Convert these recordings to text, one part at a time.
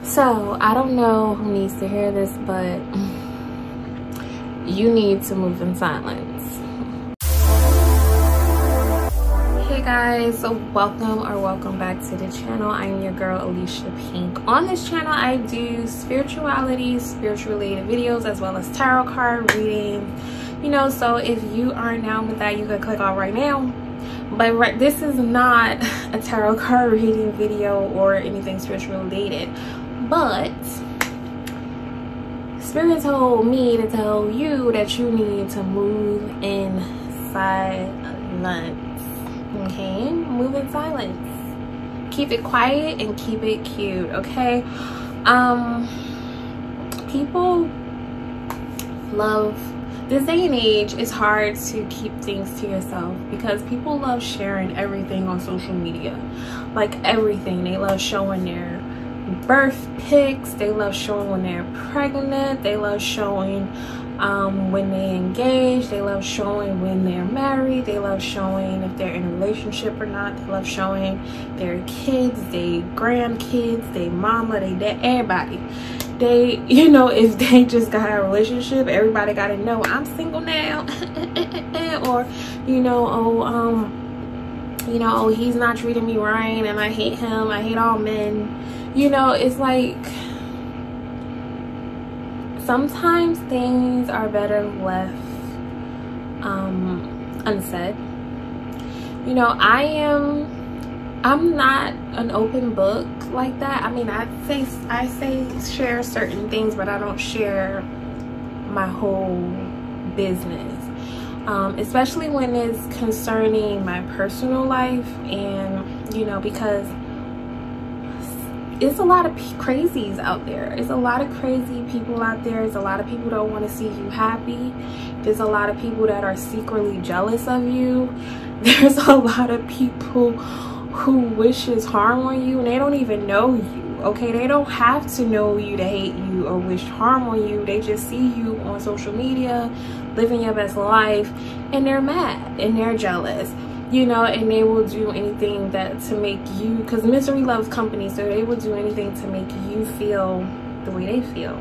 So I don't know who needs to hear this, but you need to move in silence. Hey guys, so welcome back to the channel. I'm your girl Alicia Pink. On this channel I do spirituality, spiritual related videos, as well as tarot card readings, you know. So if you aren't down with that, you can click off right now. But this is not a tarot card reading video or anything spiritual related, but Spirit told me to tell you that you need to move in silence. Okay, move in silence. Keep it quiet and keep it cute. Okay. People love this day and age. It's hard to keep things to yourself because people love sharing everything on social media. Like everything. They love showing their birth pics, they love showing when they're pregnant, they love showing when they engage, they love showing when they're married, they love showing if they're in a relationship or not, they love showing their kids, their grandkids, their mama, their dad, everybody. They, you know, if they just got a relationship, everybody got to know I'm single now. Or, you know, oh, he's not treating me right and I hate him, I hate all men. You know, it's like sometimes things are better left unsaid. You know, I'm not an open book like that. I mean, I say share certain things, but I don't share my whole business, especially when it's concerning my personal life. And you know, because it's a lot of crazies out there. It's a lot of crazy people out there. There's a lot of people that don't want to see you happy. There's a lot of people that are secretly jealous of you. There's a lot of people who wishes harm on you and they don't even know you. Okay, they don't have to know you to hate you or wish harm on you. They just see you on social media living your best life and they're mad and they're jealous. You know, and they will do anything that to make you, because misery loves company, so they will do anything to make you feel the way they feel.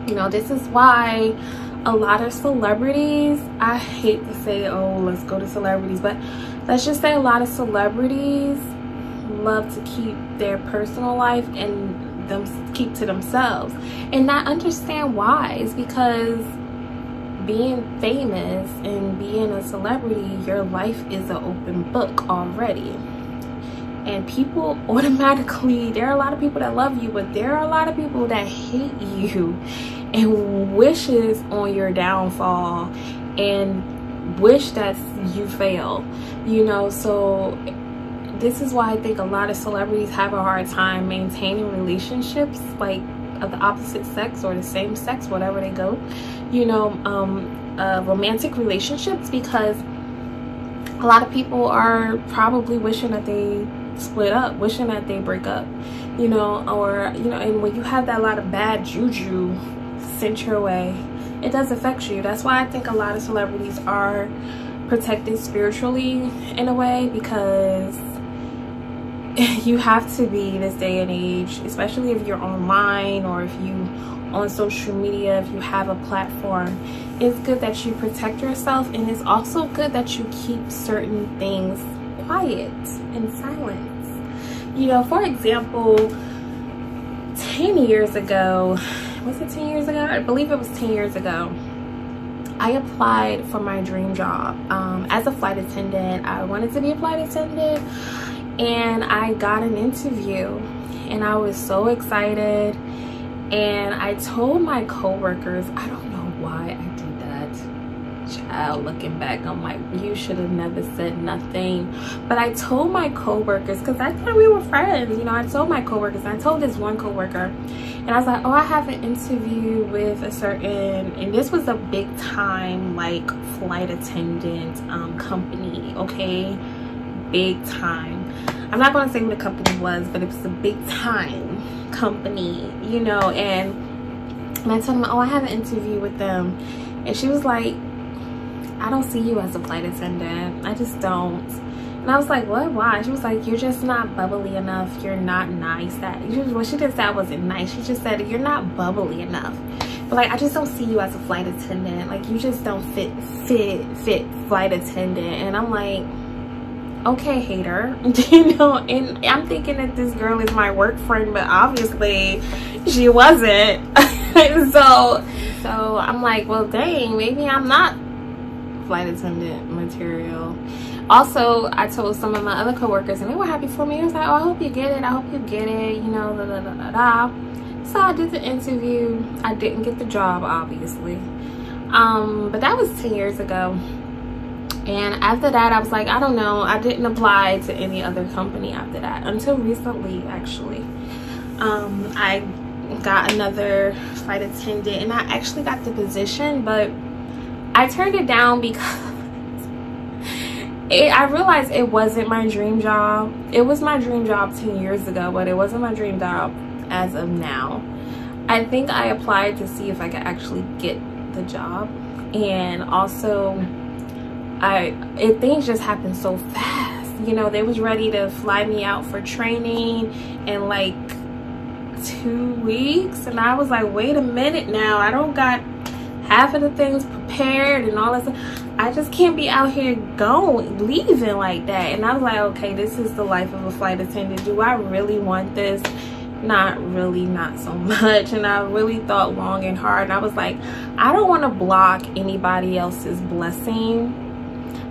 You know, this is why a lot of celebrities, I hate to say, oh, let's go to celebrities, but let's just say a lot of celebrities love to keep their personal life and keep to themselves, and not understand why. It's because being famous and being a celebrity, your life is an open book already, and people automatically, there are a lot of people that love you, but there are a lot of people that hate you and wishes on your downfall and wish that you fail, you know. So this is why I think a lot of celebrities have a hard time maintaining relationships, like of the opposite sex or the same sex, whatever they go, you know, romantic relationships, because a lot of people are probably wishing that they split up, wishing that they break up, you know, or, you know, and when you have that lot of bad juju sent your way, it does affect you. That's why I think a lot of celebrities are protected spiritually in a way, because you have to be this day and age, especially if you're online or if you on social media, if you have a platform. It's good that you protect yourself, and it's also good that you keep certain things quiet and silence. You know, for example, 10 years ago, was it 10 years ago? I believe it was 10 years ago. I applied for my dream job as a flight attendant. I wanted to be a flight attendant, and I got an interview, and I was so excited. And I told my coworkers, I don't know why I did that. Child, looking back, I'm like, you should have never said nothing. But I told my coworkers, because I thought we were friends, you know. I told my coworkers, I told this one coworker, and I was like, oh, I have an interview with a certain, and this was a big time like flight attendant company, okay, big time. I'm not going to say what the company was, but it was a big time company, you know. And I told them, oh, I have an interview with them, and she was like, I don't see you as a flight attendant. I just don't. And I was like, what? Why? She was like, you're just not bubbly enough. You're not nice. Well, she didn't say I wasn't nice. She just said, you're not bubbly enough. But like, I just don't see you as a flight attendant. Like, you just don't fit flight attendant. And I'm like, okay, hater. You know, and I'm thinking that this girl is my work friend, but obviously she wasn't. So I'm like, well, dang, maybe I'm not flight attendant material. Also, I told some of my other coworkers, and they were happy for me. I was like, oh, I hope you get it. I hope you get it. You know, da da da da da. So I did the interview. I didn't get the job, obviously. But that was 10 years ago. And after that, I was like, I don't know. I didn't apply to any other company after that until recently, actually. I got another flight attendant, and I actually got the position, but I turned it down because I realized it wasn't my dream job. It was my dream job 10 years ago, but it wasn't my dream job as of now. I think I applied to see if I could actually get the job, and also things just happened so fast. You know, they was ready to fly me out for training in like 2 weeks, and I was like, wait a minute now, I don't got half of the things prepared and all that stuff. I just can't be out here leaving like that. And I was like, okay, this is the life of a flight attendant. Do I really want this? Not really, not so much. And I really thought long and hard, and I was like, I don't want to block anybody else's blessing.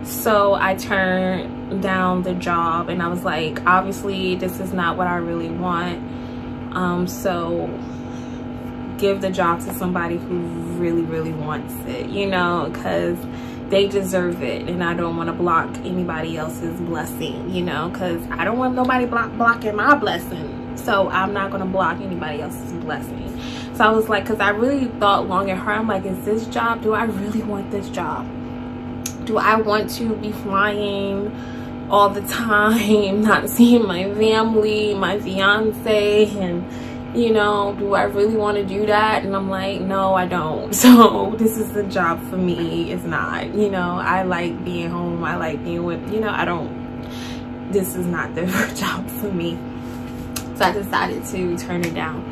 So I turned down the job, and I was like, obviously this is not what I really want. So give the job to somebody who really wants it, you know, because they deserve it, and I don't want to block anybody else's blessing, you know, because I don't want nobody blocking my blessing. So I'm not going to block anybody else's blessing. So I was like, because I really thought long and hard, I'm like, is this job, do I really want this job? Do I want to be flying all the time, not seeing my family, my fiance, and you know, do I really want to do that? And I'm like, no, I don't. So this is the job for me. It's not, you know, I like being home. I like being with, you know, this is not the job for me. So I decided to turn it down.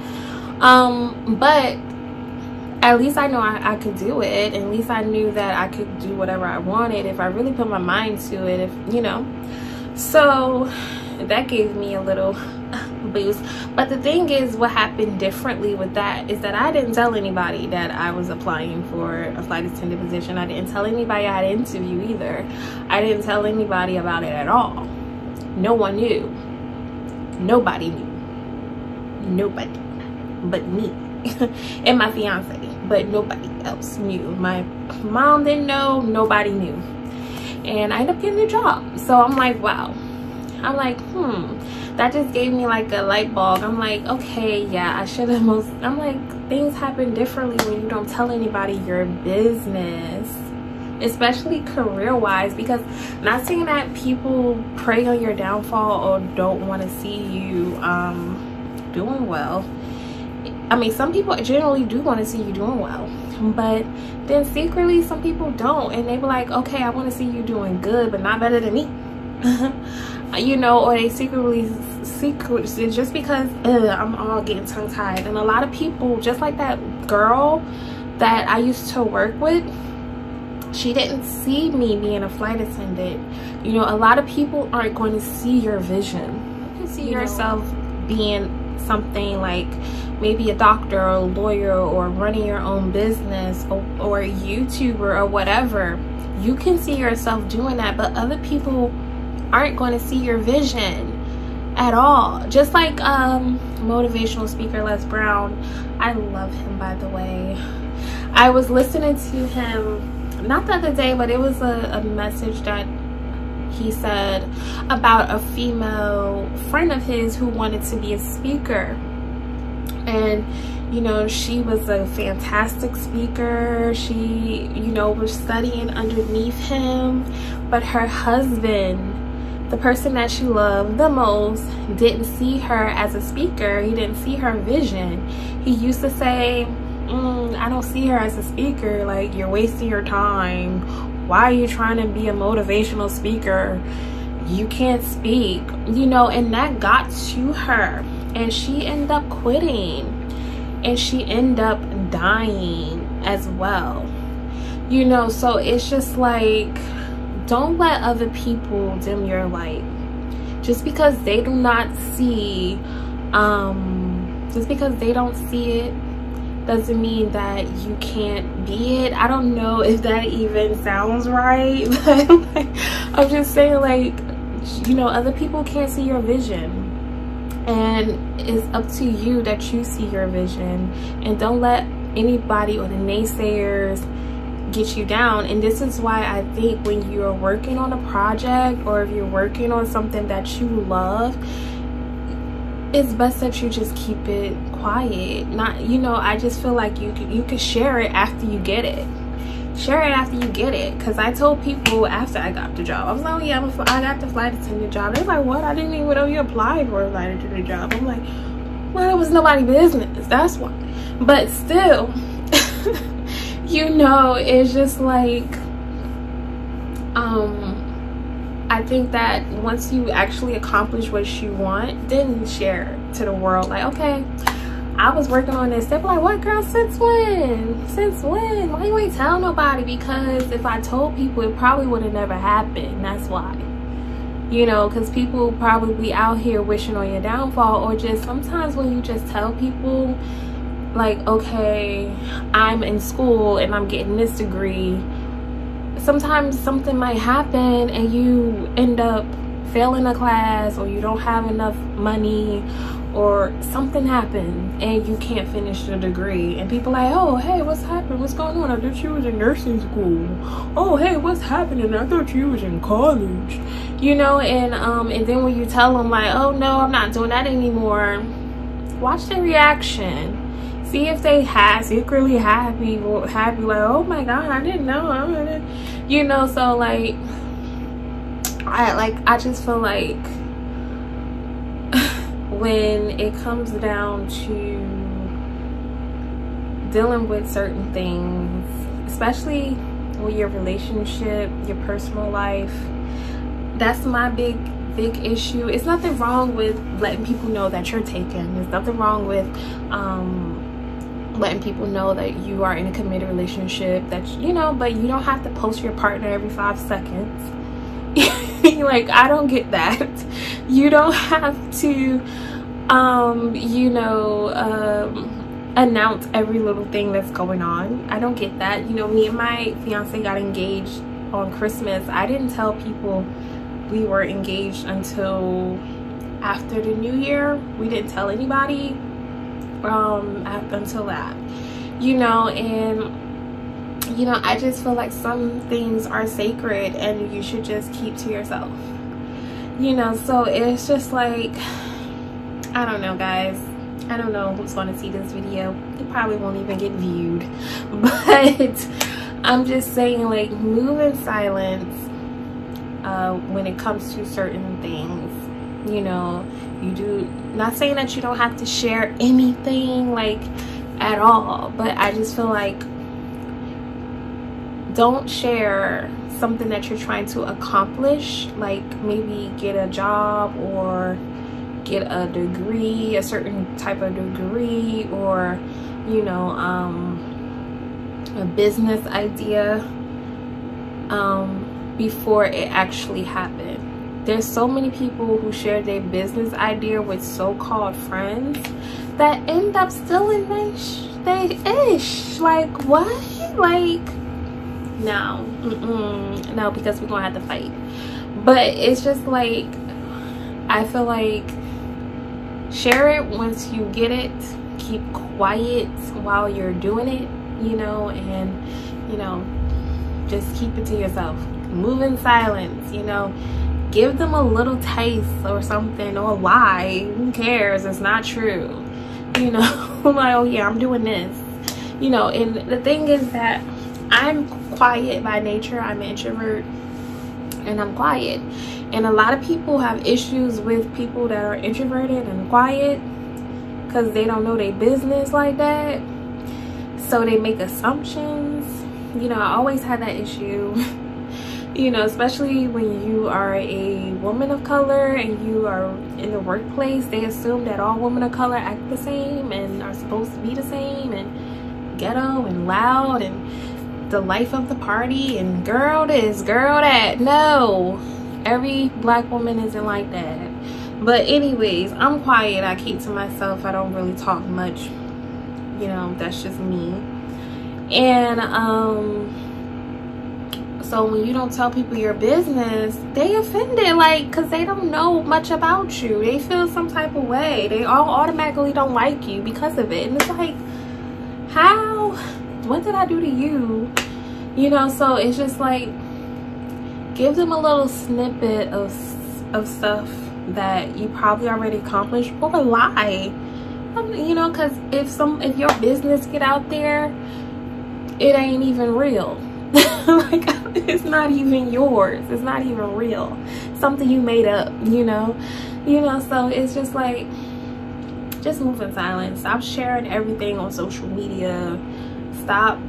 But at least I know I could do it. At least I knew that I could do whatever I wanted if I really put my mind to it, if, you know. So that gave me a little boost. But the thing is, what happened differently with that is that I didn't tell anybody that I was applying for a flight attendant position. I didn't tell anybody I had an interview either. I didn't tell anybody about it at all. No one knew. Nobody knew. Nobody but me and my fiance, but nobody else knew. My mom didn't know, nobody knew, and I ended up getting a job. So I'm like, wow. I'm like, that just gave me like a light bulb. I'm like, okay, yeah, I should have I'm like, things happen differently when you don't tell anybody your business, especially career-wise. Because not saying that people prey on your downfall or don't want to see you doing well. I mean, some people generally do want to see you doing well, but then secretly some people don't, and they be like, okay, I want to see you doing good, but not better than me. You know, or they secretly just because I'm all getting tongue-tied. And a lot of people, just like that girl that I used to work with, she didn't see me being a flight attendant. You know, a lot of people aren't going to see your vision. You can see yourself being something like maybe a doctor or a lawyer or running your own business or a YouTuber or whatever. You can see yourself doing that, but other people aren't going to see your vision at all. Just like motivational speaker Les Brown. I love him, by the way. I was listening to him not the other day, but it was a message that he said about a female friend of his who wanted to be a speaker. And you know, she was a fantastic speaker. She, you know, was studying underneath him, but her husband, the person that she loved the most, didn't see her as a speaker. He didn't see her vision. He used to say, I don't see her as a speaker. Like, you're wasting your time. Why are you trying to be a motivational speaker? you can't speak, you know, and that got to her, and she ended up quitting, and she ended up dying as well, you know. So it's just like, don't let other people dim your light. Just because they do not see, just because they don't see it doesn't mean that you can't be it. I don't know if that even sounds right, but like, I'm just saying, like, you know, other people can't see your vision, and it's up to you that you see your vision, and don't let anybody or the naysayers get you down. And this is why I think when you're working on a project, or if you're working on something that you love, it's best that you just keep it quiet. Not, you know, I just feel like you could share it after you get it. Share it after you get it. Because I told people after I got the job, I was like, oh yeah, I got the flight attendant job. They're like, what? I didn't even know you applied for a flight attendant job. I'm like, well, it was nobody's business, that's why. But still, you know, it's just like, I think that once you actually accomplish what you want, then share to the world, like, okay, I was working on this. They're like, what, girl, since when? Since when? Why you ain't tell nobody? Because if I told people, it probably would have never happened. That's why. You know, because people probably out here wishing on your downfall, or just sometimes when you just tell people, like, okay, I'm in school and I'm getting this degree, sometimes something might happen and you end up failing a class, or you don't have enough money, or something happened and you can't finish the degree, and people like, oh, hey, what's happening? What's going on? I thought you was in nursing school. Oh, hey, what's happening? I thought you was in college. You know, and then when you tell them, like, oh no, I'm not doing that anymore, watch their reaction. See if they secretly happy, like, oh my god, I didn't know. You know, so like I just feel like when it comes down to dealing with certain things, especially with your relationship, your personal life, that's my big issue. It's nothing wrong with letting people know that you're taken. There's nothing wrong with letting people know that you are in a committed relationship, that, you know, but you don't have to post your partner every 5 seconds. Like, I don't get that. You don't have to you know, announce every little thing that's going on. I don't get that. You know, me and my fiance got engaged on Christmas. I didn't tell people we were engaged until after the new year. We didn't tell anybody until that, you know. And you know, I just feel like some things are sacred and you should just keep to yourself, you know. So it's just like, I don't know, guys. I don't know who's going to see this video. It probably won't even get viewed, but I'm just saying, like, move in silence when it comes to certain things, you know. You do, not saying that you don't have to share anything, like, at all, but I just feel like, don't share something that you're trying to accomplish, like maybe get a job or get a degree, a certain type of degree, or, you know, a business idea before it actually happened. There's so many people who share their business idea with so-called friends that end up stealing they ish. Like, what? Like, no. No, because we're gonna have to fight. But it's just like, I feel like, share it once you get it. Keep quiet while you're doing it, you know, and, you know, just keep it to yourself. Move in silence, you know. Give them a little taste or something, or lie. Who cares? It's not true, you know. Like, oh yeah, I'm doing this, you know. And the thing is that I'm quiet by nature. I'm an introvert and I'm quiet, and a lot of people have issues with people that are introverted and quiet because they don't know their business like that, so they make assumptions, you know. I always had that issue. you know, especially when you are a woman of color and you are in the workplace, they assume that all women of color act the same and are supposed to be the same and ghetto and loud and the life of the party and girl this, girl that. No, every black woman isn't like that. But anyways, I'm quiet. I keep to myself. I don't really talk much. You know, that's just me. And so when you don't tell people your business, they offended, like, because they don't know much about you. They feel some type of way. They all automatically don't like you because of it. And it's like, how? What did I do to you? You know, so it's just like, give them a little snippet of stuff that you probably already accomplished, or lie. You know, because if your business get out there, it ain't even real. Like, it's not even yours. It's not even real. Something you made up, you know. So it's just like, just move in silence. Stop sharing everything on social media. Stop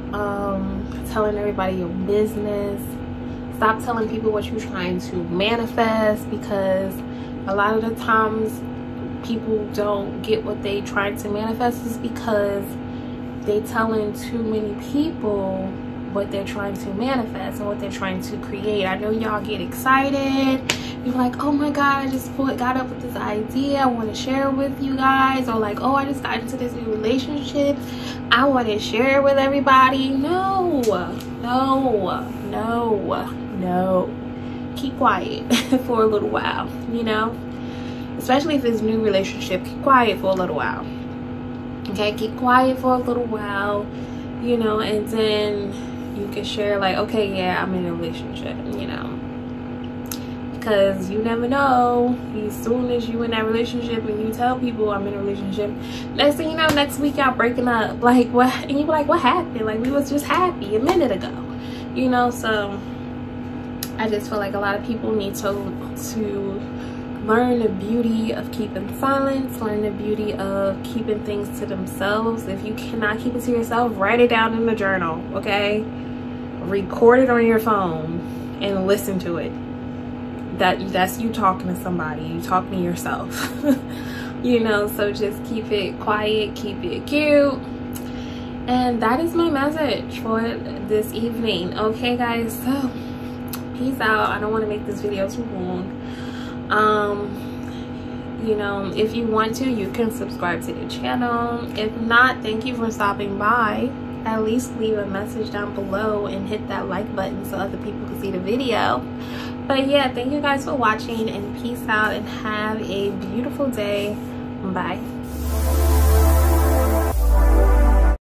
telling everybody your business. Stop telling people what you're trying to manifest, because a lot of the times people don't get what they trying to manifest is because they telling too many people what they're trying to manifest and what they're trying to create. I know y'all get excited. You're like, oh my God, I just got up with this idea. I want to share it with you guys. Or like, oh, I just got into this new relationship. I want to share it with everybody. No, no, no, no. Keep quiet for a little while, you know? Especially if it's a new relationship, keep quiet for a little while. Okay, keep quiet for a little while, you know, and then you can share like, okay, yeah, I'm in a relationship, you know, because you never know. As soon as you in that relationship and you tell people I'm in a relationship, next thing you know, next week y'all breaking up. Like, what? And you be like, what happened? Like, we was just happy a minute ago, you know. So I just feel like a lot of people need to learn the beauty of keeping silence, learn the beauty of keeping things to themselves. If you cannot keep it to yourself, write it down in a journal, okay? Record it on your phone and listen to it. That's you talking to somebody, you talking to yourself. You know, so just keep it quiet, keep it cute. And that is my message for this evening. Okay guys, so peace out. I don't want to make this video too long. You know, if you want to, you can subscribe to the channel. If not, thank you for stopping by. At least leave a message down below and hit that like button so other people can see the video. But yeah, thank you guys for watching, and peace out and have a beautiful day. Bye.